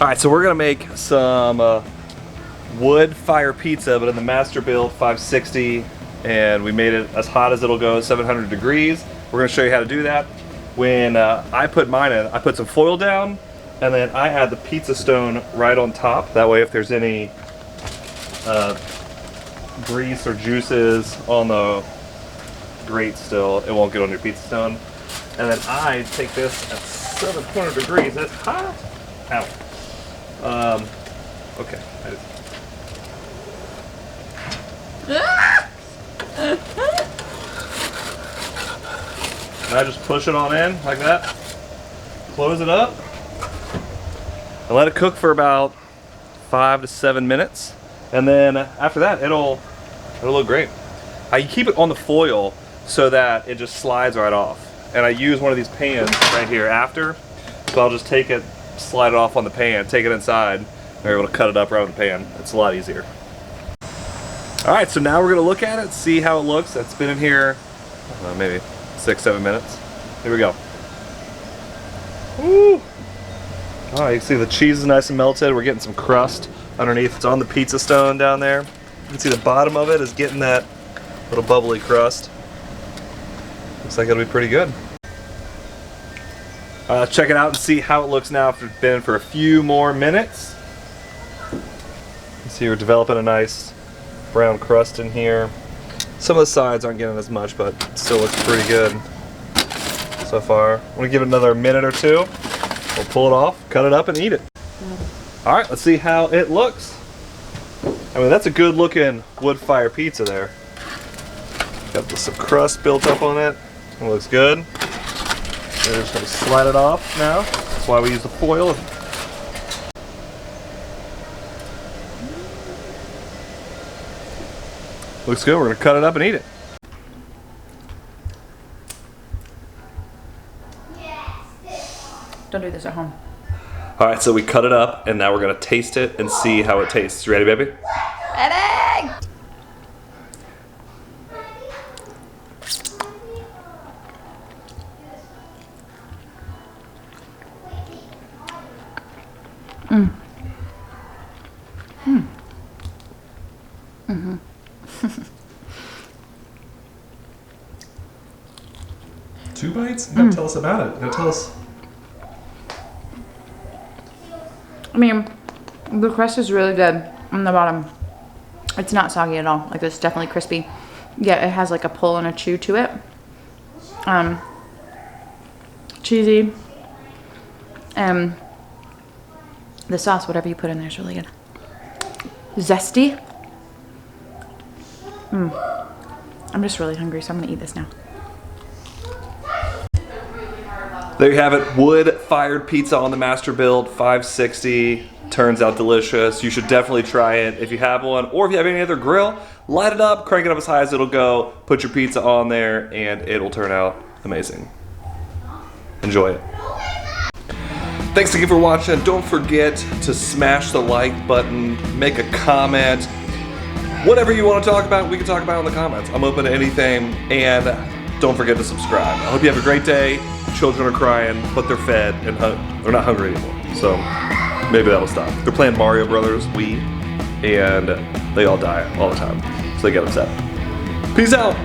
All right, so we're gonna make some wood fire pizza, but in the Masterbuilt 560, and we made it as hot as it'll go, 700 degrees. We're gonna show you how to do that. When I put mine in, I put some foil down, and then I add the pizza stone right on top. That way if there's any grease or juices on the grate still, it won't get on your pizza stone. And then I take this at 700 degrees. That's hot. Ow. Okay. And I just push it on in like that. Close it up. And let it cook for about 5 to 7 minutes. And then after that, it'll look great. I keep it on the foil so that it just slides right off. And I use one of these pans right here after. So I'll just take it, slide it off on the pan, take it inside, and we're able to cut it up right on the pan. It's a lot easier. All right, so now we're gonna look at it, see how it looks. It's been in here, I don't know, maybe 6, 7 minutes. Here we go. Woo! Oh, you can see the cheese is nice and melted. We're getting some crust underneath. It's on the pizza stone down there. You can see the bottom of it is getting that little bubbly crust. Looks like it'll be pretty good. Check it out and see how it looks now after it's been in for a few more minutes. You see we're developing a nice brown crust in here. Some of the sides aren't getting as much, but it still looks pretty good so far. I'm gonna give it another minute or two. We'll pull it off, cut it up, and eat it. All right, let's see how it looks. I mean, that's a good looking wood fire pizza there. Got some crust built up on it. It looks good. We're just gonna slide it off now. That's why we use the foil. Looks good. We're gonna cut it up and eat it. Don't do this at home. All right, so we cut it up, and now we're gonna taste it and see how it tastes. You ready, baby? Ready! Mm. Mm. Mm-hmm. Two bites? You gotta tell us about it. You gotta tell us. I mean, the crust is really good on the bottom. It's not soggy at all. Like, it's definitely crispy. Yeah, it has like a pull and a chew to it. Cheesy. The sauce, whatever you put in there, is really good. Zesty. I'm just really hungry, so I'm gonna eat this now. There you have it, wood-fired pizza on the Masterbuilt 560. Turns out delicious. You should definitely try it if you have one, or if you have any other grill, light it up, crank it up as high as it'll go, put your pizza on there, and it'll turn out amazing. Enjoy it. Thanks again for watching. Don't forget to smash the like button, make a comment. Whatever you want to talk about, we can talk about it in the comments. I'm open to anything, and don't forget to subscribe. I hope you have a great day. Children are crying, but they're fed and they're not hungry anymore. So maybe that'll stop. They're playing Mario Brothers Wii, and they all die all the time. So they get upset. Peace out.